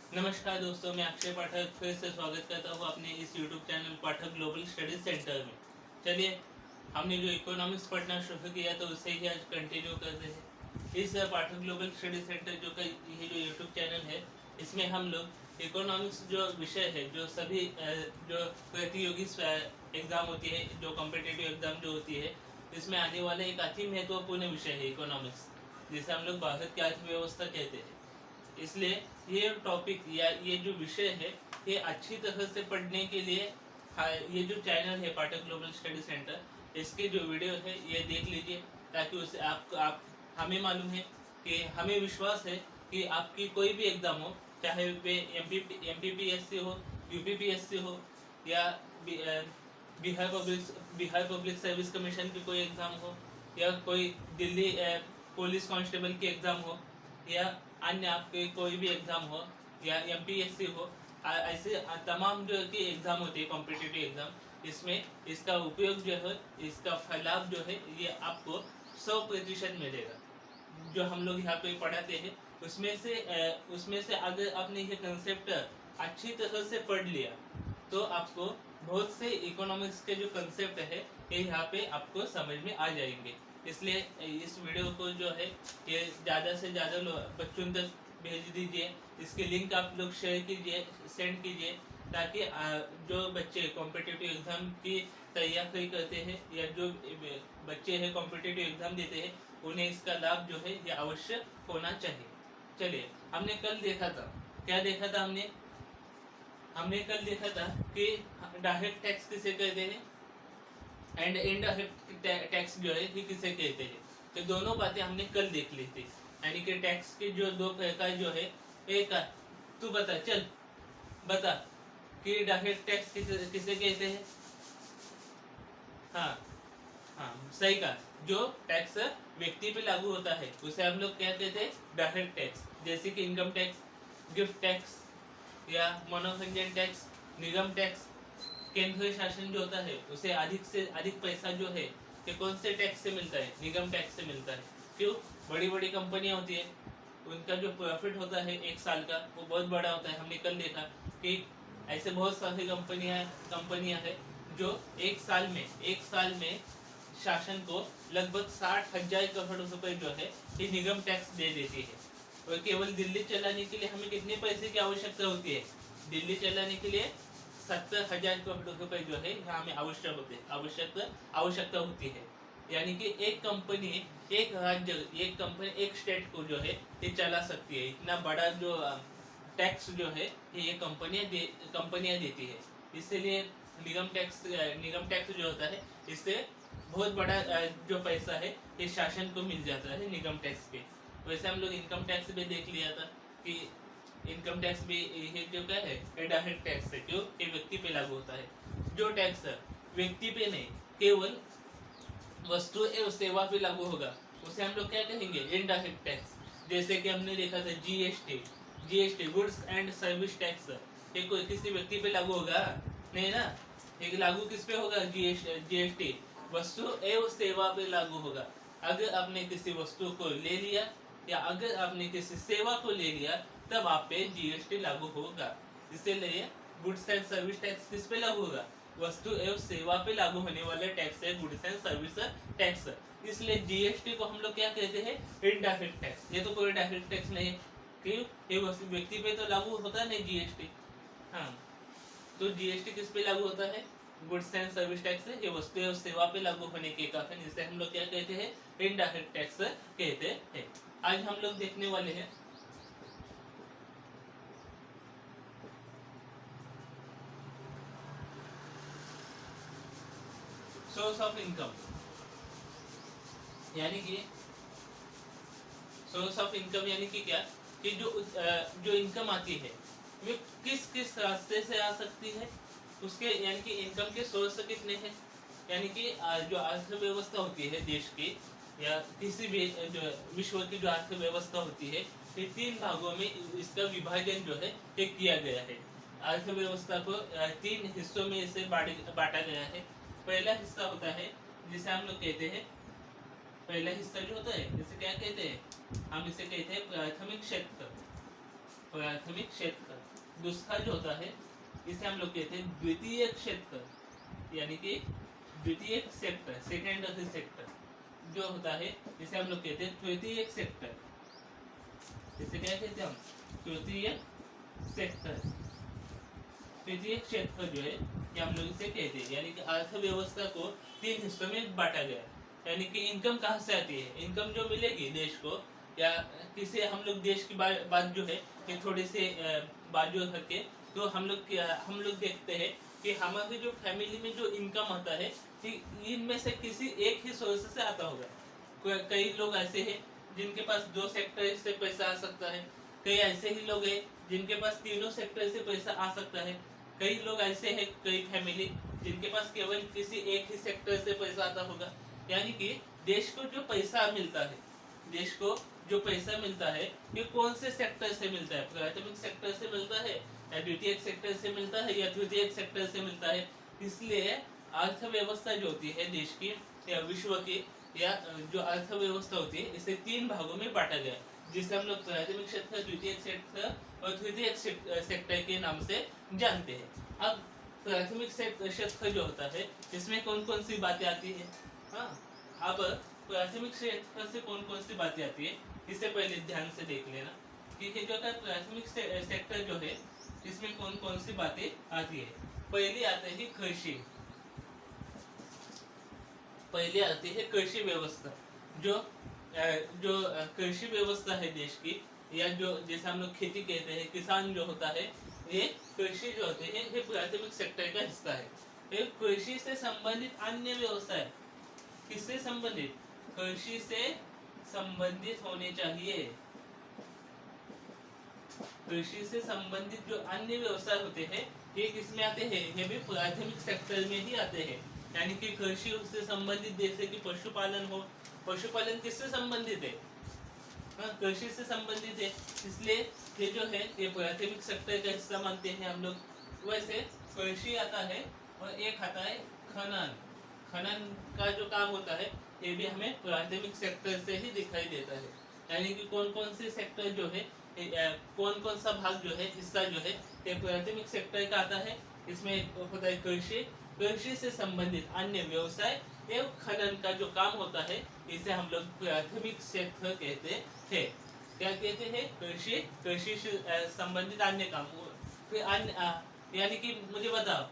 नमस्कार दोस्तों, मैं अक्षय पाठक फिर से स्वागत करता हूँ अपने इस YouTube चैनल पाठक ग्लोबल स्टडी सेंटर में। चलिए, हमने जो इकोनॉमिक्स पढ़ना शुरू किया तो उससे ही आज कंटिन्यू करते हैं। इस पाठक ग्लोबल स्टडी सेंटर ये जो YouTube चैनल है, इसमें हम लोग इकोनॉमिक्स जो विषय है, जो सभी जो प्रतियोगी एग्ज़ाम होती है, जो कॉम्पिटिटिव एग्ज़ाम जो होती है, इसमें आने वाला एक अति महत्वपूर्ण विषय है इकोनॉमिक्स, जिसे हम लोग भारत की अर्थव्यवस्था कहते हैं। इसलिए ये टॉपिक या ये जो विषय है, ये अच्छी तरह से पढ़ने के लिए ये जो चैनल है पाठक ग्लोबल स्टडी सेंटर, इसके जो वीडियो है ये देख लीजिए, ताकि उससे आप हमें मालूम है कि हमें विश्वास है कि आपकी कोई भी एग्ज़ाम हो, चाहे वे MPPSC हो, UPPSC हो, या बिहार पब्लिक सर्विस कमीशन की कोई एग्ज़ाम हो, या कोई दिल्ली पुलिस कांस्टेबल की एग्ज़ाम हो, या अन्य आपके कोई भी एग्ज़ाम हो, या MPSC हो, ऐसे तमाम जो कि एग्ज़ाम होते हैं कॉम्पिटिटिव एग्ज़ाम, इसमें इसका उपयोग जो है, इसका फैलाव जो है, ये आपको 100% मिलेगा। जो हम लोग यहाँ पे पढ़ाते हैं उसमें से अगर आपने ये कंसेप्ट अच्छी तरह से पढ़ लिया तो आपको बहुत से इकोनॉमिक्स के जो कंसेप्ट है ये यहाँ पे आपको समझ में आ जाएंगे। इसलिए इस वीडियो को जो है ये ज़्यादा से ज़्यादा बच्चों तक भेज दीजिए। इसके लिंक आप लोग शेयर कीजिए, सेंड कीजिए, ताकि जो बच्चे कॉम्पिटिटिव एग्ज़ाम की तैयारी करते हैं या जो बच्चे हैं कॉम्पिटिटिव एग्ज़ाम देते हैं, उन्हें इसका लाभ जो है ये अवश्य होना चाहिए। चलिए, हमने कल देखा था, क्या देखा था हमने कल देखा था कि डायरेक्ट टैक्स किसे कहते हैं एंड इनडायरेक्ट टैक्स जो है ये किसे कहते हैं। तो दोनों बातें हमने कल देख ली थी, यानी कि टैक्स के जो दो प्रकार जो है, एक तू बता, चल बता कि डायरेक्ट टैक्स किसे कहते हैं। हाँ हाँ, सही कहा। जो टैक्स व्यक्ति पे लागू होता है उसे हम लोग क्या कहते हैं, डायरेक्ट टैक्स। जैसे कि इनकम टैक्स, गिफ्ट टैक्स, या मनोरंजन टैक्स, निगम टैक्स। केंद्रीय शासन जो होता है उसे अधिक से अधिक पैसा जो है कि कौन से टैक्स से मिलता है, निगम टैक्स से मिलता है। क्यों? बड़ी बड़ी कंपनियां होती है, उनका जो प्रॉफिट होता है एक साल का वो बहुत बड़ा होता है। हमने कल देखा कि ऐसे बहुत सारी कंपनियां हैं जो एक साल में शासन को लगभग 60,000 करोड़ रुपए जो है ये निगम टैक्स दे देती है। और केवल दिल्ली चलाने के लिए हमें कितने पैसे की आवश्यकता होती है? दिल्ली चलाने के लिए 70,000 करोड़ रुपए जो है यहाँ हमें आवश्यकता होती है। यानी कि एक कंपनी एक स्टेट को जो है ये चला सकती है। इतना बड़ा जो टैक्स जो है ये कंपनियां देती है। इसीलिए निगम टैक्स जो होता है, इससे बहुत बड़ा जो पैसा है ये शासन को मिल जाता है निगम टैक्स पे। वैसे हम लोग इनकम टैक्स भी देख लिया था कि इनकम टैक्स भी ये जो क्या है, ये डायरेक्ट टैक्स है। क्यों? ये व्यक्ति पे लागू होता है। जो टैक्स व्यक्ति पे नहीं, केवल वस्तु एवं सेवा पे लागू होगा उसे हम लोग क्या कहेंगे, इनडायरेक्ट टैक्स। जैसे कि हमने देखा था GST, goods and service tax. ये कोई किसी व्यक्ति पे लागू होगा नहीं ना। एक लागू किस पे होगा? जीएसटी वस्तु एवं सेवा पे लागू होगा। अगर आपने किसी वस्तु को ले लिया या अगर आपने किसी सेवा को ले लिया तब आप पे जीएसटी लागू होगा। इसीलिए गुड्स एंड सर्विस टैक्स किस पे लागू होगा? वस्तु एवं सेवा पे लागू होने वाले टैक्स है गुड्स एंड सर्विस टैक्स। इसलिए जीएसटी को हम लोग क्या कहते हैं, इनडायरेक्ट टैक्स। ये तो कोई डायरेक्ट टैक्स नहीं है। क्यों? ये व्यक्ति पे तो लागू होता नहीं जीएसटी। हाँ, तो जीएसटी किस पे लागू होता है? Goods and service tax. ये वस्तु एवं सेवा पे लागू होने के कारण इसे हम लोग क्या कहते हैं, इनडायरेक्ट टैक्स कहते हैं। आज हम लोग देखने वाले हैं सोर्स ऑफ इनकम। यानी कि सोर्स ऑफ इनकम यानी कि क्या, कि जो इनकम आती है वे किस किस रास्ते से आ सकती है, उसके यानी कि इनकम के सोर्स कितने हैं। यानी कि जो अर्थव्यवस्था होती है देश की या किसी भी जो विश्व की जो अर्थव्यवस्था होती है, ये 3 भागों में इसका विभाजन जो है ये किया गया है। अर्थव्यवस्था को 3 हिस्सों में इसे बांटा गया है। पहला हिस्सा होता है जिसे हम लोग कहते हैं, पहला हिस्सा जो होता है इसे क्या कहते हैं, हम इसे कहते हैं प्राथमिक क्षेत्र। प्राथमिक क्षेत्र। दूसरा जो होता है इसे हम लोग कहते हैं द्वितीय क्षेत्र, यानी कि द्वितीय सेक्टर, सेकेंड सेक्टर जो होता है इसे हम लोग कहते हैं तृतीय सेक्टर। इसे क्या कहते हैं हम? तृतीय सेक्टर। तृतीय क्षेत्र जो है ये हम लोग इसे कहते हैं, यानी कि अर्थव्यवस्था को 3 हिस्सों में बांटा गया है। यानी कि इनकम कहाँ से आती है? इनकम जो मिलेगी देश को, या किसी हम लोग देश की बात जो है ये थोड़े से बाजू रखे, तो हम लोग देखते हैं कि हमारी जो फैमिली में जो इनकम आता है इनमें से किसी एक ही सोर्स से आता होगा। कई लोग ऐसे हैं जिनके पास 2 सेक्टर से पैसा आ सकता है, कई ऐसे ही लोग हैं जिनके पास 3 सेक्टर से पैसा आ सकता है, कई लोग ऐसे हैं, कई फैमिली जिनके पास केवल किसी एक ही सेक्टर से पैसा आता होगा। यानी कि देश को जो पैसा मिलता है, देश को जो पैसा मिलता है ये कौन से सेक्टर से मिलता है? प्राथमिक सेक्टर से मिलता है, या द्वितीय सेक्टर से मिलता है, या तृतीय सेक्टर से मिलता है। इसलिए अर्थव्यवस्था जो होती है देश की या विश्व की, या जो अर्थव्यवस्था होती है इसे 3 भागों में बांटा गया है, जिसे हम लोग प्राथमिक क्षेत्र, द्वितीय क्षेत्र और तृतीय सेक्टर के नाम से जानते हैं। अब प्राथमिक क्षेत्र जो होता है इसमें कौन कौन सी बातें आती है? हाँ, अब प्राथमिक क्षेत्र से कौन कौन सी बातें आती है इससे पहले ध्यान से देख लेना कि जो है प्राथमिक सेक्टर जो है इसमें कौन कौन सी बातें आती है। पहली आती है कृषि। पहले आती है कृषि व्यवस्था। जो कृषि व्यवस्था है देश की, या जो जैसे हम लोग खेती कहते हैं, किसान जो होता है, ये कृषि जो होते हैं ये प्राथमिक सेक्टर का हिस्सा है। ये कृषि से संबंधित अन्य व्यवसाय किससे संबंधित? कृषि से संबंधित होने चाहिए। कृषि से संबंधित जो अन्य व्यवसाय होते हैं ये किसमें आते हैं? ये भी प्राथमिक सेक्टर में ही आते हैं। यानी कि कृषि से संबंधित जैसे कि पशुपालन हो, पशुपालन किससे संबंधित है? कृषि से संबंधित है, इसलिए ये जो है ये प्राथमिक सेक्टर का हिस्सा मानते हैं हम लोग। वैसे कृषि आता है और एक आता है खनन। खनन का जो काम होता है ये भी हमें प्राथमिक सेक्टर से ही दिखाई देता है। यानी कि कौन कौन से सेक्टर जो है, कौन कौन सा भाग जो है, हिस्सा जो है ये प्राथमिक सेक्टर का आता है। इसमें होता है कृषि, कृषि से संबंधित अन्य व्यवसाय एवं खनन का जो काम होता है इसे हम लोग प्राथमिक क्षेत्र कहते हैं। क्या कहते हैं? कृषि, कृषि से संबंधित अन्य काम। फिर अन्य यानी कि मुझे बताओ,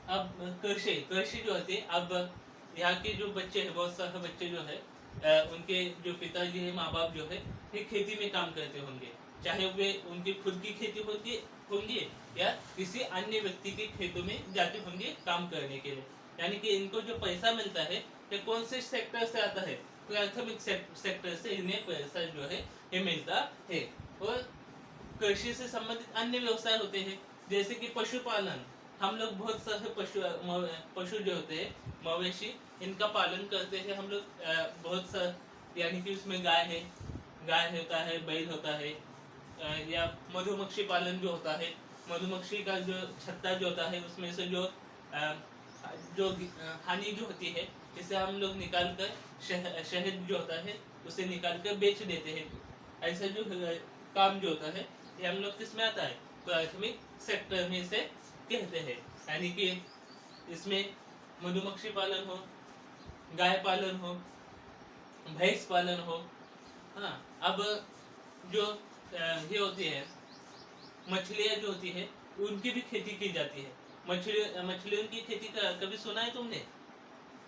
अब कृषि जो होती है, अब यहाँ के जो बच्चे हैं, बहुत सारे बच्चे जो है उनके जो पिताजी है, माँ बाप जो है ये खेती में काम करते होंगे, चाहे वे उनकी खुद की खेती होंगी या किसी अन्य व्यक्ति के खेतों में जाते होंगे काम करने के लिए। यानी कि इनको जो पैसा मिलता है ये कौन से सेक्टर से आता है? प्राथमिक सेक्टर से इन्हें पैसा जो है ये मिलता है। और कृषि से संबंधित अन्य व्यवसाय होते हैं जैसे कि पशुपालन। हम लोग बहुत सारे पशु जो होते हैं, मवेशी, इनका पालन करते हैं हम लोग बहुत सा। यानी कि उसमें गाय होता है, बैल होता है, या मधुमक्खी पालन जो होता है, मधुमक्खी का जो छत्ता जो होता है उसमें से जो हानि जो होती है इसे हम लोग निकाल कर शहद जो होता है उसे निकाल कर बेच देते हैं। ऐसा जो काम जो होता है ये हम लोग किस में आता है? प्राथमिक सेक्टर में से कहते हैं। यानी कि इसमें मधुमक्खी पालन हो, गाय पालन हो, भैंस पालन हो। हाँ, अब जो ये होती है मछलियाँ जो होती है उनकी भी खेती की जाती है। मछलियों की खेती का कभी सुना है तुमने?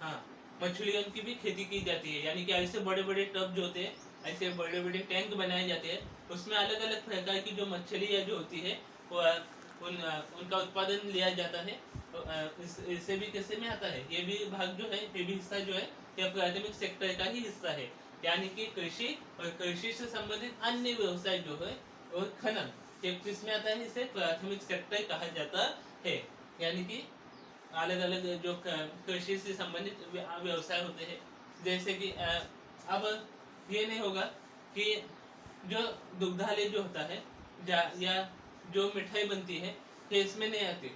हाँ, मछलियों की भी खेती की जाती है। यानी कि ऐसे बड़े बड़े टब जो होते हैं, ऐसे बड़े बड़े टैंक बनाए जाते हैं, उसमें अलग अलग प्रकार की जो मछलियाँ जो होती है वो उनका उत्पादन लिया जाता है। इससे भी कैसे में आता है? ये भी भाग जो है, ये भी हिस्सा जो है ये प्राथमिक सेक्टर का ही हिस्सा है। यानी कि कृषि और कृषि से संबंधित अन्य व्यवसाय जो है और खनन किसमें आता है? इसे प्राथमिक सेक्टर कहा जाता है। यानी कि अलग अलग जो कृषि से संबंधित व्यवसाय होते हैं, जैसे कि अब ये नहीं होगा कि जो दुग्धालय जो होता है या जो मिठाई बनती है ये इसमें नहीं आती।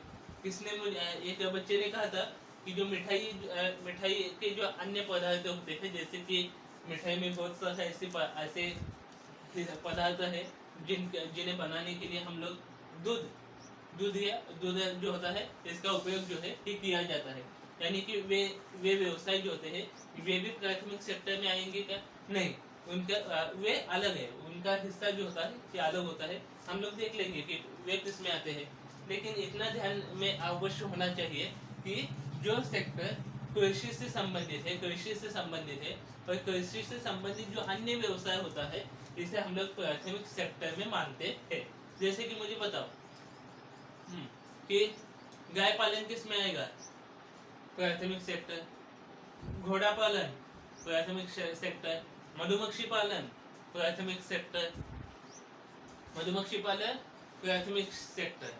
किसने मुझे एक बच्चे ने कहा था कि जो मिठाई के जो अन्य पदार्थ होते हैं, जैसे कि मिठाई में बहुत सारे ऐसे पदार्थ है जिन्हें बनाने के लिए हम लोग दूध दूध जो होता है इसका उपयोग जो है ये किया जाता है। यानी कि वे व्यवसाय जो होते हैं वे भी प्राथमिक सेक्टर में आएंगे क्या? नहीं, उनका वे अलग है, उनका हिस्सा जो होता है ये अलग होता है। हम लोग देख लेंगे कि वे किस में आते हैं। लेकिन इतना ध्यान में अवश्य होना चाहिए कि जो सेक्टर कृषि से संबंधित है और कृषि से संबंधित जो अन्य व्यवसाय होता है इसे हम लोग प्राथमिक सेक्टर में मानते हैं। जैसे कि मुझे बताओ कि गाय पालन किस में आएगा? प्राथमिक सेक्टर। घोड़ा पालन प्राथमिक सेक्टर। मधुमक्खी पालन प्राथमिक सेक्टर। मधुमक्खी पालन प्राथमिक सेक्टर।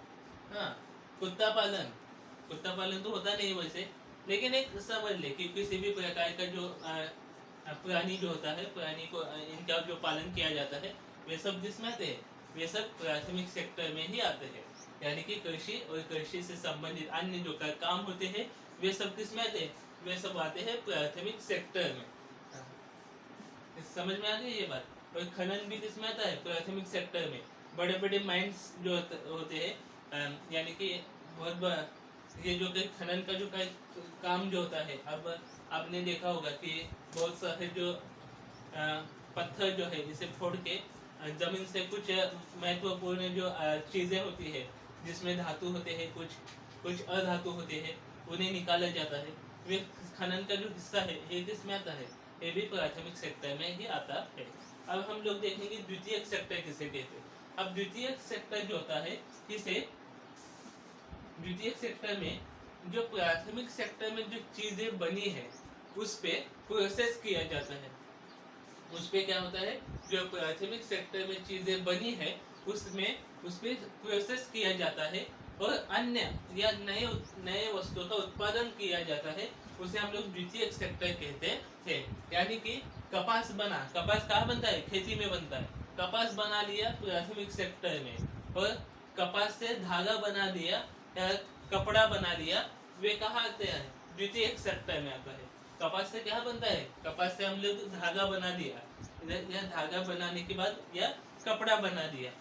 हाँ, कुत्ता पालन तो होता नहीं वैसे, लेकिन एक समझ ले कि किसी भी प्रकार का जो प्राणी जो होता है, प्राणी को इनका जो पालन किया जाता है वे सब जिसमें आते हैं, वे सब प्राथमिक सेक्टर में ही आते हैं। यानी कि कृषि और कृषि से संबंधित अन्य जो काम होते हैं वे सब किसमें आते हैं? वे सब आते हैं प्राथमिक सेक्टर में। समझ में आ गई ये बात? और खनन भी किसमें आता है? प्राथमिक सेक्टर में। बड़े बड़े माइंस जो होते हैं, यानी कि बहुत बड़ा ये जो खनन का जो काम जो होता है, अब आपने देखा होगा कि बहुत सारे जो पत्थर जो है इसे फोड़ के जमीन से कुछ महत्वपूर्ण जो चीजें होती है जिसमें धातु होते हैं, कुछ अधातु होते हैं, उन्हें निकाला जाता है। वे खनन का जो हिस्सा है ये किसमें आता है? ये भी प्राथमिक सेक्टर में ही आता है। अब हम लोग देखेंगे द्वितीयक सेक्टर किसे कहते हैं। अब द्वितीयक सेक्टर जो होता है इसे द्वितीयक सेक्टर में जो प्राथमिक सेक्टर में जो चीजें बनी है उस पे प्रोसेस किया जाता है। उस पे क्या होता है? जो प्राथमिक सेक्टर में चीजें बनी है उस पे प्रोसेस किया जाता है और अन्य या नए वस्तुओं का उत्पादन किया जाता है, उसे हम लोग द्वितीयक सेक्टर कहते हैं। यानी कि कपास कहाँ बनता है? खेती में बनता है। कपास बना लिया प्राथमिक सेक्टर में, और कपास से धागा बना दिया या कपड़ा बना लिया, वे कहाँ आते हैं? द्वितीयक सेक्टर में आता है। कपास से क्या बनता है? कपास से हम लोग धागा बना दिया, या धागा बनाने के बाद या कपड़ा बना दिया,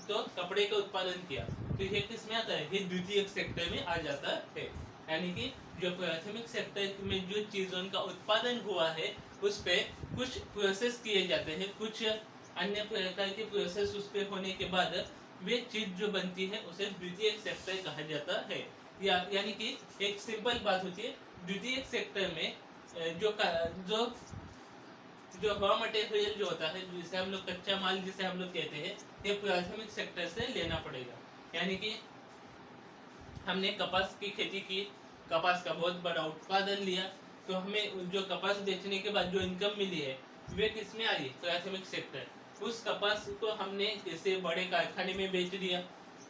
तो कपड़े का उत्पादन किया, तो ये किस में आता है? ये द्वितीयक सेक्टर में आ जाता है। यानी कि जो प्राथमिक सेक्टर में जो चीजों का उत्पादन हुआ है उस पे कुछ प्रोसेस किए जाते हैं, कुछ अन्य प्रकार के प्रोसेस उस पे होने के बाद वे चीज जो बनती है उसे द्वितीयक सेक्टर कहा जाता है। यानी कि एक सिंपल बात होती है, द्वितीयक सेक्टर में जो रॉ मटेरियल जो होता है, जिसे हम लोग कच्चा माल जिसे हम लोग कहते हैं, ये प्राथमिक सेक्टर से लेना पड़ेगा। यानी कि हमने कपास की खेती की, कपास का बहुत बड़ा उत्पादन लिया, तो हमें जो कपास बेचने के बाद जो इनकम मिली है वे किसमें आई? प्राथमिक सेक्टर। उस कपास को हमने किसी बड़े कारखाने में बेच दिया,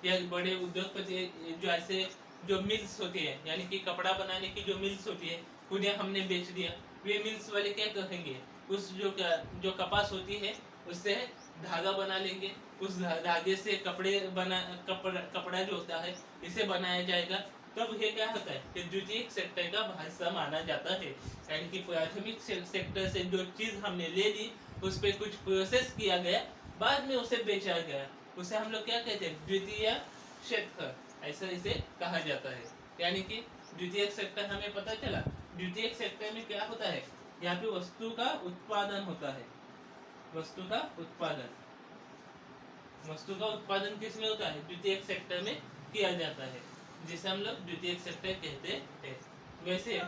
या बड़े उद्योगपति जो ऐसे जो मिल्स होती है, यानी कि कपड़ा बनाने की जो मिल्स होती है, उन्हें हमने बेच दिया। वे मिल्स वाले क्या करेंगे? उस जो कपास होती है उससे धागा बना लेंगे, उस धागे से कपड़ा जो होता है इसे बनाया जाएगा। तब ये क्या होता है? ये द्वितीयक सेक्टर का हिस्सा माना जाता है। यानी कि प्राथमिक सेक्टर से जो चीज हमने ले ली उस पर कुछ प्रोसेस किया गया, बाद में उसे बेचा गया, उसे हम लोग क्या कहते हैं? द्वितीय सेक्टर, ऐसा इसे कहा जाता है। यानी कि द्वितीयक सेक्टर हमें पता चला, द्वितीयक सेक्टर में क्या होता है? यहाँ पे वस्तु का उत्पादन होता है। वस्तु का उत्पादन किस में होता है? द्वितीयक सेक्टर में किया जाता है, जिसे हम लोग द्वितीयक सेक्टर कहते हैं। वैसे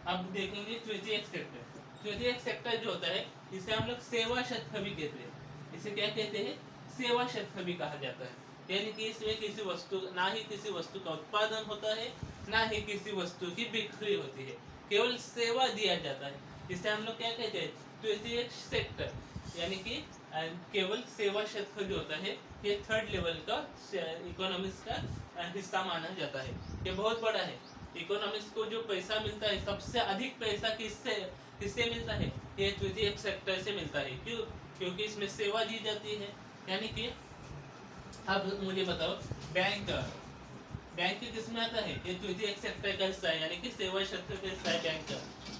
अब देखेंगे तृतीयक सेक्टर। तृतीयक सेक्टर जो होता है इसे हम लोग सेवा क्षेत्र भी कहते हैं। इसे क्या कहते हैं? सेवा क्षेत्र भी कहा जाता है। यानी कि इसमें किसी वस्तु ना ही किसी वस्तु का उत्पादन होता है, ना ही किसी वस्तु की बिक्री होती है, केवल सेवा दिया जाता है। इसे हम लोग क्या कहते हैं? तृतीयक सेक्टर। यानी कि केवल सेवा क्षेत्र जो होता है ये थर्ड लेवल का इकोनॉमिक्स का हिस्सा माना जाता है। ये बहुत बड़ा है। इकोनॉमिक्स को जो पैसा मिलता है, सबसे अधिक पैसा किससे मिलता है? ये तृतीयक सेक्टर से मिलता है। क्यों? क्योंकि इसमें सेवा दी जाती है। यानी कि अब मुझे बताओ, बैंक किस में आता है? ये तृतीयक सेक्टर का हिस्सा है, यानी कि सेवा क्षेत्र का हिस्सा है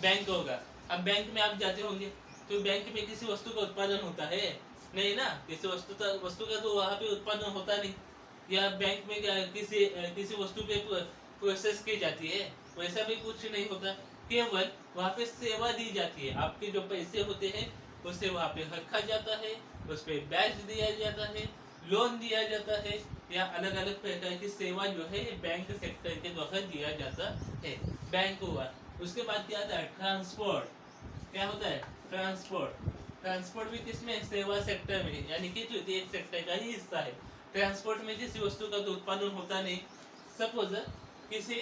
बैंक होगा। अब बैंक में आप जाते होंगे तो बैंक में किसी वस्तु का उत्पादन होता है? नहीं ना, किसी वस्तु का तो वहाँ पे उत्पादन होता नहीं, या बैंक में किसी वस्तु पे प्रोसेस की जाती है, वैसा भी कुछ नहीं होता। केवल वहाँ पे सेवा दी जाती है, आपके जो पैसे होते हैं उसे वहाँ पे रखा जाता है, उस पर ब्याज दिया जाता है, लोन दिया जाता है, या अलग अलग प्रकार की सेवा जो है ये बैंक सेक्टर के द्वारा दिया जाता है। बैंक हुआ, उसके बाद क्या आता है ट्रांसपोर्ट। क्या होता है ट्रांसपोर्ट। ट्रांसपोर्ट भी किसमें, सेवा सेक्टर में, यानी कि तृतीय सेक्टर का ही हिस्सा है। ट्रांसपोर्ट में किसी वस्तु का तो उत्पादन होता नहीं। सपोज किसी,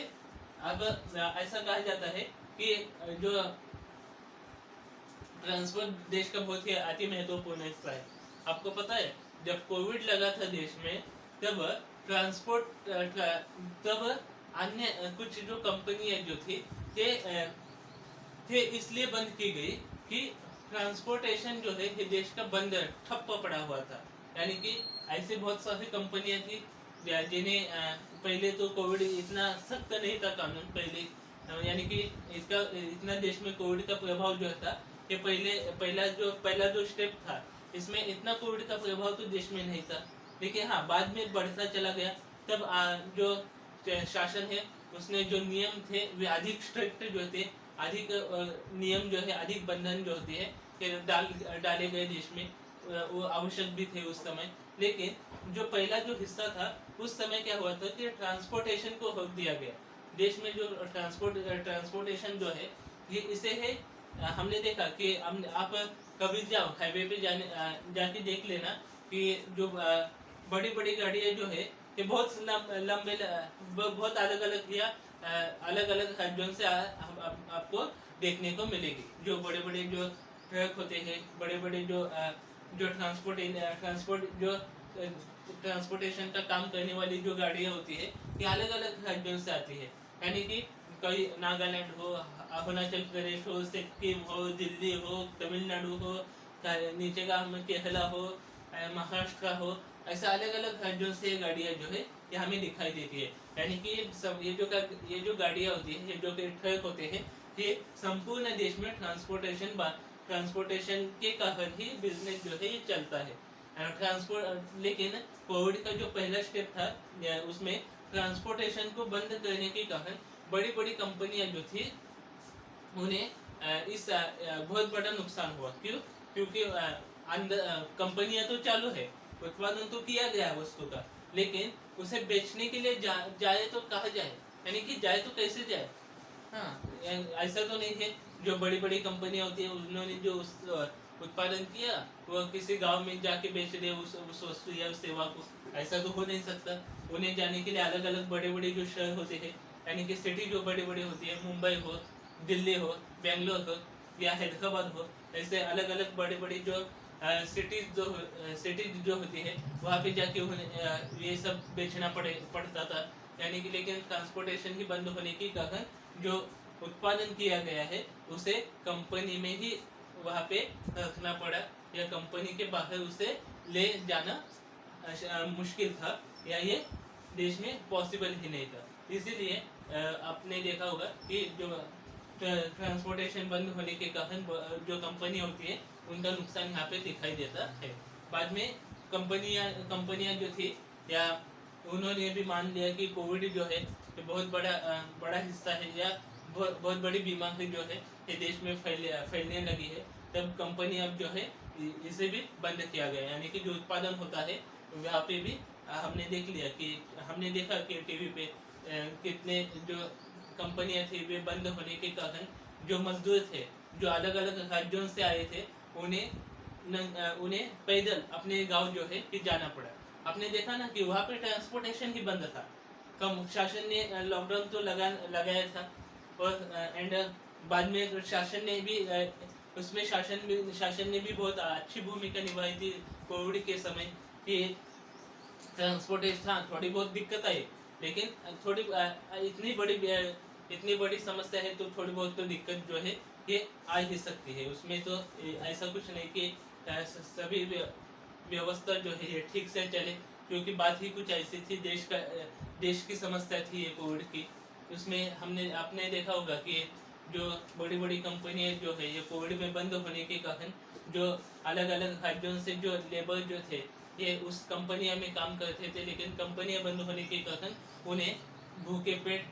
अब ऐसा कहा जाता है कि जो ट्रांसपोर्ट देश का बहुत ही अति महत्वपूर्ण हिस्सा है। आपको पता है जब कोविड लगा था देश में, तब ट्रांसपोर्ट तब अन्य कुछ जो कंपनियां जो थी थे इसलिए बंद की गई कि ट्रांसपोर्टेशन जो है ये देश का बंद ठप्प पड़ा हुआ था। यानी कि ऐसे बहुत सारी कंपनियां थी जिन्हें पहले तो कोविड इतना सख्त नहीं था कानून पहले, यानी कि इसका इतना देश में कोविड का प्रभाव जो था, ये पहला जो स्टेप था इसमें इतना कोविड का प्रभाव तो देश में नहीं था। लेकिन हाँ, बाद में बढ़ता चला गया। तब जो शासन है उसने जो नियम थे वे अधिक स्ट्रिक्ट जो थे, अधिक नियम जो है, अधिक बंधन जो होते हैं डाले गए देश में, वो आवश्यक भी थे उस समय। लेकिन जो पहला जो हिस्सा था उस समय क्या हुआ था कि ट्रांसपोर्टेशन को रोक दिया गया। देश में जो ट्रांसपोर्टेशन जो है ये इसे है, हमने देखा कि आप कभी जाओ हाईवे पे जाके देख लेना कि जो बड़ी बड़ी गाड़ियाँ जो है ये बहुत लंबे बहुत अलग अलग या अलग अलग राज्यों से आपको देखने को मिलेगी। जो बड़े बड़े जो ट्रक होते हैं, बड़े बड़े जो ट्रांसपोर्टेशन का काम करने वाली जो गाड़ियाँ होती है ये अलग अलग राज्यों से आती है। यानी कि कोई नागालैंड हो, अरुणाचल प्रदेश हो, सिक्किम हो, दिल्ली हो, तमिलनाडु हो, नीचे का केरला हो, महाराष्ट्र हो, ऐसा अलग अलग राज्यों से गाड़ियाँ जो है ये हमें दिखाई देती है। यानी कि सब ये जो गाड़ियाँ होती है, ये जो ट्रक होते हैं, ये संपूर्ण देश में ट्रांसपोर्टेशन के कारण ही बिजनेस जो है ये चलता है। लेकिन कोविड का जो पहला स्टेप था उसमें ट्रांसपोर्टेशन को बंद करने के कारण बड़ी बड़ी कंपनियां जो थी उन्हें इस बहुत बड़ा नुकसान हुआ। क्यों? क्योंकि कंपनियां तो चालू है, उत्पादन तो किया गया है वस्तु का, लेकिन उसे बेचने के लिए जाए तो कहाँ जाए, यानी कि जाए तो कैसे जाए। हाँ, ऐसा तो नहीं है जो बड़ी बड़ी कंपनियां होती है उन्होंने जो उत्पादन किया वो किसी गांव में जाके बेच दे उस वस्तु या उस सेवा को, ऐसा तो हो नहीं सकता। उन्हें जाने के लिए अलग अलग बड़े बड़े जो शहर होते हैं, यानी कि सिटी जो बड़ी बड़ी होती है, मुंबई हो, दिल्ली हो, बेंगलोर हो या हैदराबाद हो, ऐसे अलग अलग बड़े बड़े जो सिटीज जो होती है वहाँ पे जाके उन्हें ये सब बेचना पड़ता था। यानी कि लेकिन ट्रांसपोर्टेशन ही बंद होने के कारण जो उत्पादन किया गया है उसे कंपनी में ही वहाँ पे रखना पड़ा, या कंपनी के बाहर उसे ले जाना मुश्किल था, या ये देश में पॉसिबल ही नहीं था। इसीलिए आपने देखा होगा कि जो ट्रांसपोर्टेशन बंद होने के कारण जो कंपनी होती है उनका नुकसान यहाँ पे दिखाई देता है। बाद में कंपनियां जो थी या उन्होंने भी मान लिया कि कोविड जो है ये बहुत बड़ा हिस्सा है, या बहुत बड़ी बीमारी जो है ये देश में फैलने लगी है। तब कंपनी अब जो है इसे भी बंद किया गया, यानी कि जो उत्पादन होता है वहाँ पे भी हमने देखा कि टीवी पे कितने जो कंपनियां थी वे बंद होने के कारण जो मजदूर थे जो अलग अलग राज्यों से आए थे उन्हें पैदल अपने गांव जो है कि जाना पड़ा। आपने देखा ना कि वहाँ पे ट्रांसपोर्टेशन ही बंद था। शासन ने लॉकडाउन तो लगाया था, और एंड बाद में शासन ने भी उसमें शासन ने भी बहुत अच्छी भूमिका निभाई थी कोविड के समय कि ट्रांसपोर्टेशन। हाँ, थोड़ी बहुत दिक्कत आई, लेकिन थोड़ी इतनी बड़ी समस्या है तो थोड़ी बहुत तो दिक्कत जो है ये आ ही सकती है। उसमें तो ऐसा कुछ नहीं कि सभी व्यवस्था जो है ये ठीक से चले, क्योंकि बात ही कुछ ऐसी थी, देश की समस्या थी ये कोविड की। उसमें आपने देखा होगा कि जो बड़ी बड़ी कंपनियां जो है ये कोविड में बंद होने के कारण जो अलग अलग राज्यों से जो लेबर जो थे ये उस कंपनियां में काम करते थे, लेकिन कंपनियां बंद होने के कारण उन्हें भूखे पेट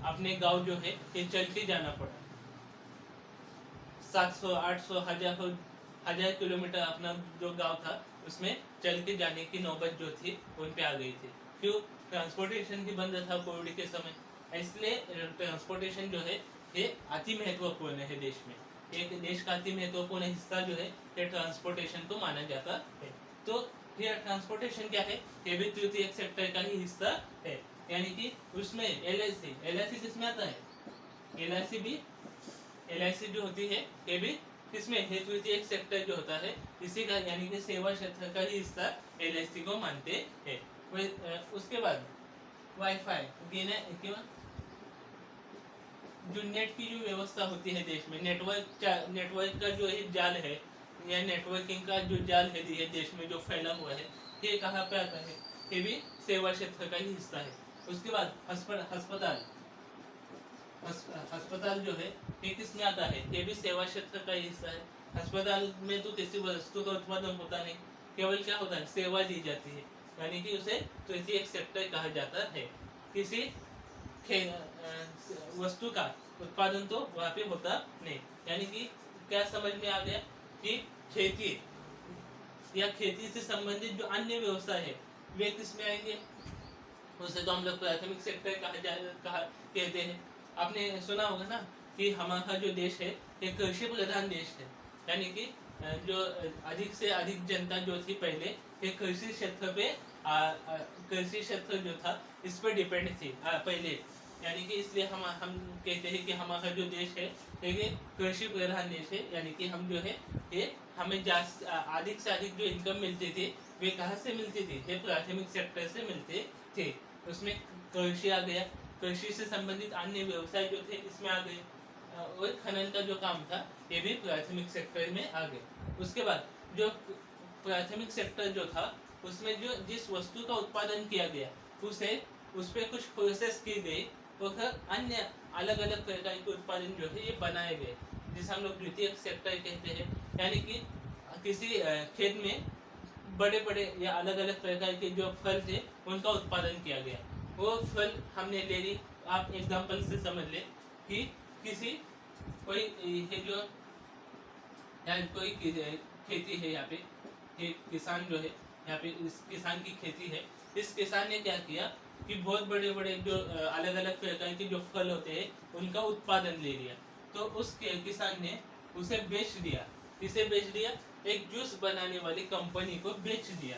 अपने गांव जो है ये चल के जाना पड़ा। 700 800 हजार किलोमीटर अपना जो गांव था उसमें चल के जाने की नौबत जो थी उन पे आ गई थी। क्यों? ट्रांसपोर्टेशन ही बंद था कोविड के समय, इसलिए ट्रांसपोर्टेशन जो है ये अति महत्वपूर्ण है देश में। एक देश का अति महत्वपूर्ण हिस्सा जो है ये ट्रांसपोर्टेशन को माना जाता है। तो ये ट्रांसपोर्टेशन क्या है? ये भी तृतीय सेक्टर का ही हिस्सा है, यानी कि उसमें एलआईसी किसमें आता है? एलआईसी जो होती है ये भी किसमें है? तृतीय सेक्टर जो होता है इसी का, यानी कि सेवा क्षेत्र का ही हिस्सा एलआईसी को मानते हैं। उसके बाद वाईफाई जो नेट की जो व्यवस्था होती है देश में, नेटवर्क का जो एक जाल है या नेटवर्किंग का जो जाल है देश में जो फैला हुआ है ये कहाँ पे आता है? ये भी सेवा क्षेत्र का ही हिस्सा है। उसके बाद अस्पताल जो है ये किसमें आता है? ये भी सेवा क्षेत्र का ही हिस्सा है। अस्पताल में तो किसी वस्तु का उत्पादन होता नहीं, केवल क्या होता है? सेवा दी जाती है, यानी कि उसे तृतीय सेक्टर कहा जाता है। किसी वस्तु का उत्पादन तो वहाँ पे होता नहीं, यानी कि क्या समझ में आ गया कि खेती या खेती से संबंधित जो अन्य व्यवसाय है वे किसमें आएंगे? उसे तो हम लोग प्राथमिक सेक्टर कहते हैं। आपने सुना होगा ना कि हमारा जो देश है ये कृषि प्रधान देश है, यानी कि जो अधिक से अधिक जनता जो थी पहले ये कृषि क्षेत्र पे कृषि क्षेत्र जो था इस पर डिपेंड थी पहले, यानी कि इसलिए हम कहते हैं कि हमारा जो देश है ये कृषि प्रधान देश है, यानी कि हम जो है ये हमें अधिक से अधिक जो इनकम मिलती थी वे कहाँ से मिलती थी? ये प्राथमिक सेक्टर से मिलते थे। उसमें कृषि आ गया, कृषि से संबंधित अन्य व्यवसाय जो थे इसमें आ गए, और खनन का जो काम था ये भी प्राथमिक सेक्टर में आ गए। उसके बाद जो प्राथमिक सेक्टर जो था उसमें जो जिस वस्तु का उत्पादन किया गया उस पर कुछ प्रोसेस की गई और अन्य अलग अलग प्रकार के उत्पादन जो है ये बनाए गए, जिसे हम लोग द्वितीय सेक्टर कहते हैं। यानी कि किसी खेत में बड़े बड़े या अलग अलग प्रकार के जो फल थे उनका उत्पादन किया गया, वो फल हमने ले ली। आप एग्जांपल से समझ ले कि किसी कोई जो कोई खेती है, यहाँ पे एक किसान जो है यहाँ पे इस किसान की खेती है। इस किसान ने क्या किया कि बहुत बड़े बड़े जो अलग अलग प्रकार के जो फल होते हैं उनका उत्पादन ले लिया, तो उस किसान ने उसे बेच दिया। किसे बेच दिया? एक जूस बनाने वाली कंपनी को बेच दिया।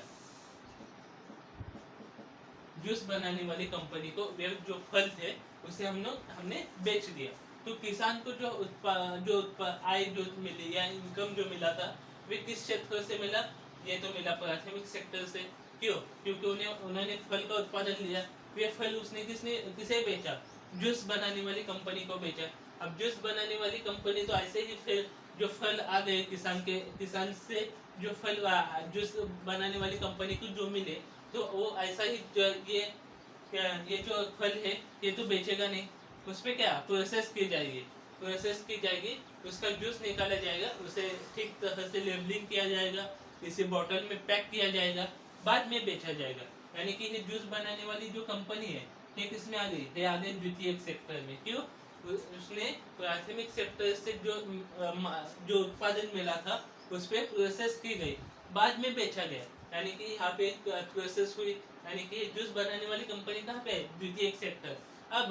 जूस बनाने वाली कंपनी को वे जो फल थे उसे हमने बेच दिया। तो किसान को जो आय जो मिली या इनकम जो मिला था वे किस क्षेत्र से मिला? ये तो मिला प्राथमिक सेक्टर से। क्यों? क्योंकि उन्होंने फल का उत्पादन लिया, वे फल उसने किसे बेचा? जूस बनाने वाली कंपनी को बेचा। अब जूस बनाने वाली कंपनी तो ऐसे ही फिर जो फल आ गए किसान से जो फल जूस बनाने वाली कंपनी को जो मिले, तो वो ऐसा ही ये जो फल है ये तो बेचेगा नहीं, उस पर क्या प्रोसेस की जाएगी, उसका जूस निकाला जाएगा, उसे ठीक तरह से लेबलिंग किया जाएगा, इसे बॉटल में पैक किया जाएगा, बाद में बेचा जाएगा। यानी कि ये जूस बनाने वाली जो कंपनी है ये किसमें आ गई? ये आ गई द्वितीय सेक्टर में। क्यों? उसने प्राथमिक सेक्टर से जो उत्पादन मिला था उस पर प्रोसेस की गई, बाद में बेचा गया, यानी कि यहाँ पे प्रोसेस हुई, यानी कि जूस बनाने वाली कंपनी कहाँ पे है? द्वितीय सेक्टर। अब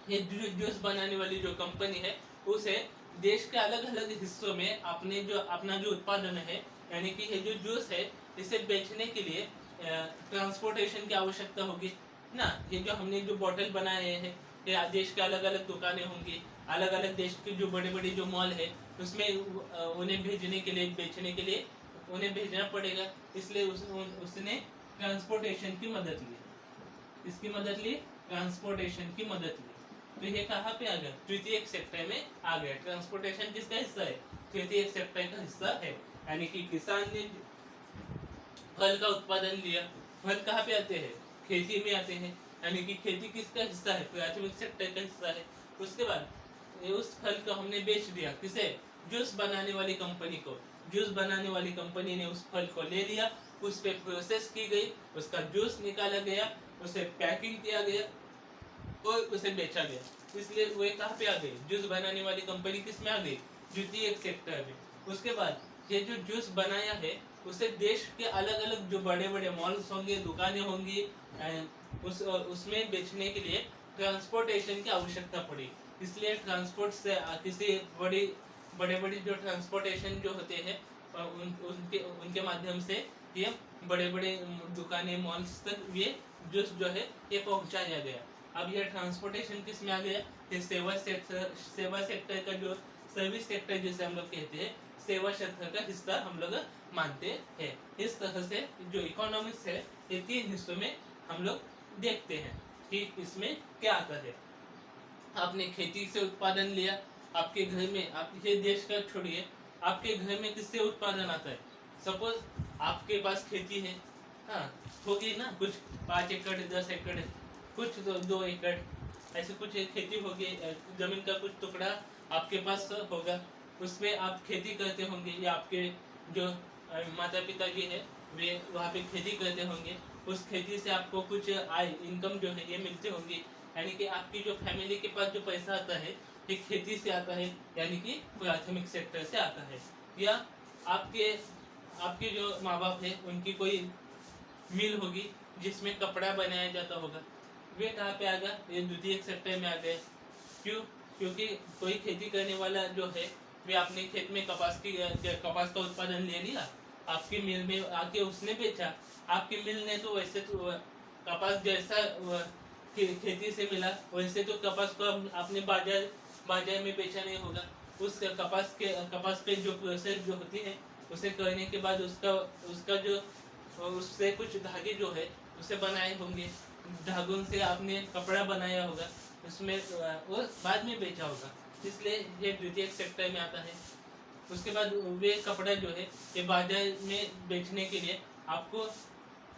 ये जूस बनाने वाली जो कंपनी है उसे देश के अलग अलग हिस्सों में अपना जो उत्पादन है, यानी कि ये जो जूस है इसे बेचने के लिए ट्रांसपोर्टेशन की आवश्यकता होगी ना। ये जो हमने जो बॉटल बनाए हैं ये देश के अलग अलग दुकानें होंगी, अलग अलग देश के जो बड़े बड़े जो मॉल है उसमें उन्हें भेजने के लिए बेचने के लिए उन्हें भेजना पड़ेगा, इसलिए उसने ट्रांसपोर्टेशन की मदद ली। इसकी मदद ली, ट्रांसपोर्टेशन की मदद ली। तो ये कहाँ पे आ गया? तृतीय सेक्टर में आ गया। ट्रांसपोर्टेशन किसका हिस्सा है? तृतीय सेक्टर का हिस्सा है। यानी कि किसान ने फल का उत्पादन लिया, फल कहाँ पे आते हैं? खेती में आते हैं, यानी कि खेती किसका हिस्सा है? प्राथमिक सेक्टर का हिस्सा है। उसके बाद उस फल को हमने बेच दिया, किसे? जूस बनाने वाली कंपनी को, जूस बनाने वाली कंपनी ने उस फल को ले लिया, उस पे प्रोसेस की गई, उसका जूस निकाला गया, उसे पैकिंग किया गया और उसे बेचा गया। इसलिए वे कहाँ पे आ गई, जूस बनाने वाली कंपनी किस में आ गई, द्वितीयक सेक्टर में। उसके बाद ये जो जूस बनाया है उसे देश के अलग अलग जो बड़े बड़े मॉल्स होंगे, दुकानें होंगी, उसमें बेचने के लिए ट्रांसपोर्टेशन की आवश्यकता पड़ी। इसलिए ट्रांसपोर्ट से किसी बड़े बड़ी जो ट्रांसपोर्टेशन जो होते हैं उनके माध्यम से ये बड़े बड़े दुकानें, मॉल्स तक ये जूस जो है ये पहुंचाया गया। अब ये ट्रांसपोर्टेशन किस में आ गया, ये सेवा सेक्टर का जो सर्विस सेक्टर जिसे हम लोग कहते हैं, सेवा क्षेत्र का हिस्सा हम लोग मानते हैं। इस तरह से जो इकोनॉमिक्स है ये 3 हिस्सों में हम लोग देखते हैं कि इसमें क्या आता है। आपने खेती से उत्पादन लिया, आपके घर में, आप ये देश का छोड़िए, आपके घर में किससे उत्पादन आता है। सपोज आपके पास खेती है, हाँ होगी ना, कुछ 5 एकड़ 10 एकड़, कुछ 2 एकड़, ऐसे कुछ खेती होगी, जमीन का कुछ टुकड़ा आपके पास होगा, उसमें आप खेती करते होंगे, या आपके जो माता पिता जी है वे वहाँ पे खेती करते होंगे, उस खेती से आपको कुछ आय, इनकम जो है ये मिलते होंगी। यानी कि आपकी जो फैमिली के पास जो पैसा आता है ये खेती से आता है, यानी कि प्राथमिक सेक्टर से आता है। या आपके जो माँ बाप है उनकी कोई मिल होगी जिसमें कपड़ा बनाया जाता होगा, वे कहाँ पे आ गया, ये द्वितीयक सेक्टर में आ गए। क्यों, क्योंकि कोई खेती करने वाला जो है वे अपने खेत में कपास का उत्पादन ले लिया, आपकी मिल में आके उसने बेचा। आपकी मिल ने तो वैसे तो कपास जैसा खेती से मिला वैसे तो कपास को आपने बाजार में बेचा नहीं होगा। उस कपास पे जो प्रोसेस जो होती है उसे करने के बाद उसका जो उससे कुछ धागे जो है उसे बनाए होंगे, धागों से आपने कपड़ा बनाया होगा, उसमें वो बाद में बेचा होगा, इसलिए ये द्वितीयक सेक्टर में आता है। उसके बाद वे कपड़ा जो है ये बाजार में बेचने के लिए आपको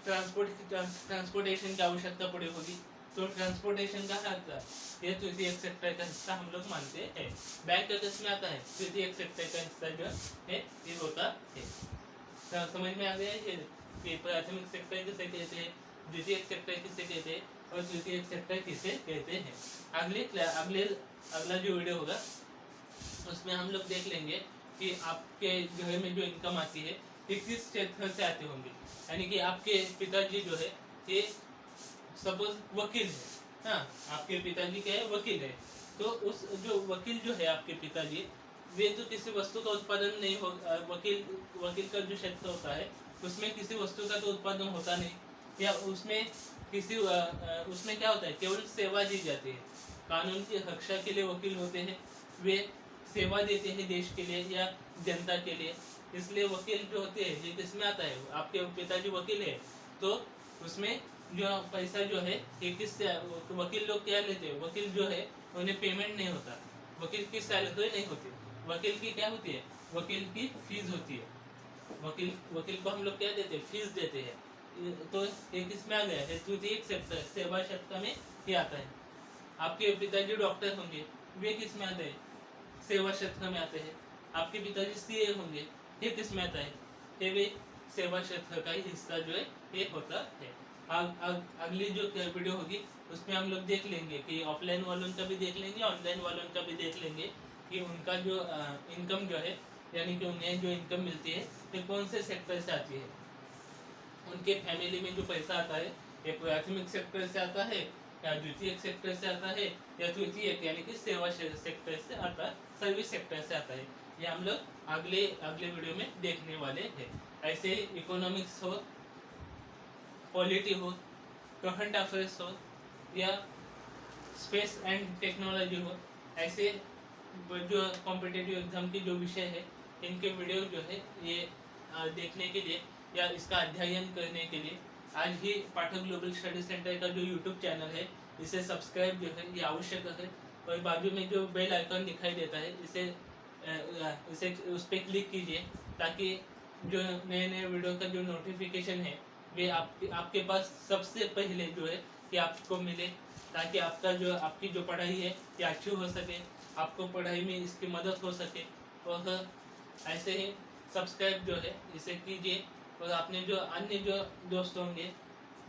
ट्रांसपोर्टेशन की आवश्यकता पड़ी होगी, तो ट्रांसपोर्टेशन का आता है, ये तृतीयक सेक्टर का हिस्सा हम लोग मानते हैं। बैंक का किसमें आता है, तृतीयक सेक्टर का हिस्सा जो है ये होता है। तो समझ में आ गया ये प्राथमिक सेक्टर किसे कहते हैं, द्वितीयक सेक्टर किसे कहते हैं और तृतीयक सेक्टर किसे कहते हैं। अगला जो वीडियो होगा उसमें हम लोग देख लेंगे कि आपके घर में जो इनकम आती है ये किस क्षेत्र से आते होंगे। यानी कि आपके पिताजी जो है ये सपोज वकील है, हाँ आपके पिताजी क्या है, वकील है, तो उस जो वकील जो है आपके पिताजी, वे तो किसी वस्तु का उत्पादन नहीं हो, वकील का जो क्षेत्र होता है उसमें किसी वस्तु का तो उत्पादन होता नहीं, या उसमें क्या होता है, केवल सेवा दी जाती है। कानून की रक्षा के लिए वकील होते हैं, वे सेवा देते हैं देश के लिए या जनता के लिए, इसलिए वकील जो होते हैं ये किसमें आता है, आपके पिताजी वकील है तो उसमें जो पैसा जो है ये किससे, वकील लोग क्या लेते हैं, वकील जो है उन्हें पेमेंट नहीं होता, वकील की सैलरी नहीं होती, वकील की क्या होती है, वकील की फीस होती है, वकील को हम लोग क्या देते हैं, फीस देते हैं। तो ये किसमें आ गया है, तृतीयक सेक्टर सेवा क्षेत्र में ये आता है। आपके पिताजी डॉक्टर होंगे, वे किस में आते हैं, सेवा क्षेत्र में आते हैं। आपके पिताजी सीए होंगे, ये किस में आता है, ये भी सेवा क्षेत्र का ही हिस्सा जो है ये होता है। अगली जो वीडियो होगी उसमें हम लोग देख लेंगे कि ऑफलाइन वालों का भी देख लेंगे, ऑनलाइन वालों का भी देख लेंगे कि उनका जो इनकम जो है, यानी कि उन्हें जो इनकम मिलती है ये कौन से सेक्टर से आती है, उनके फैमिली में जो पैसा आता है ये प्राथमिक सेक्टर से आता है या द्वितीयक सेक्टर से आता है या तृतीयक यानी कि सेवा सेक्टर से आता है, सर्विस सेक्टर से आता है। ये हम लोग अगले वीडियो में देखने वाले हैं। ऐसे इकोनॉमिक्स हो, पॉलिटी हो, करंट अफेयर्स हो या स्पेस एंड टेक्नोलॉजी हो, ऐसे जो कॉम्पिटिटिव एग्जाम के जो विषय है इनके वीडियो जो है ये देखने के लिए या इसका अध्ययन करने के लिए आज ही पाठक ग्लोबल स्टडी सेंटर का जो यूट्यूब चैनल है इसे सब्सक्राइब जो है ये आवश्यक है, और बाजू में जो बेल आइकन दिखाई देता है इसे उस पर क्लिक कीजिए ताकि जो नए नए वीडियो का जो नोटिफिकेशन है वे आपके पास सबसे पहले जो है कि आपको मिले, ताकि आपकी जो पढ़ाई है ये अच्छी हो सके, आपको पढ़ाई में इसकी मदद हो सके और ऐसे ही सब्सक्राइब जो है इसे कीजिए। और अपने जो अन्य जो दोस्त होंगे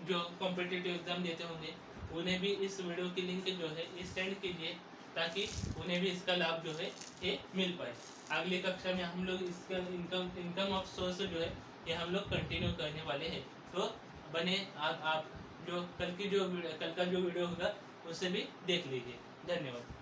जो कॉम्पिटिटिव एग्ज़ाम देते होंगे उन्हें भी इस वीडियो की लिंक जो है इस सेंड कीजिए, ताकि उन्हें भी इसका लाभ जो है ये मिल पाए। अगली कक्षा में हम लोग इसका इनकम ऑफ सोर्स जो है ये हम लोग कंटिन्यू करने वाले हैं। तो बने आप जो कल का जो वीडियो होगा उसे भी देख लीजिए। धन्यवाद।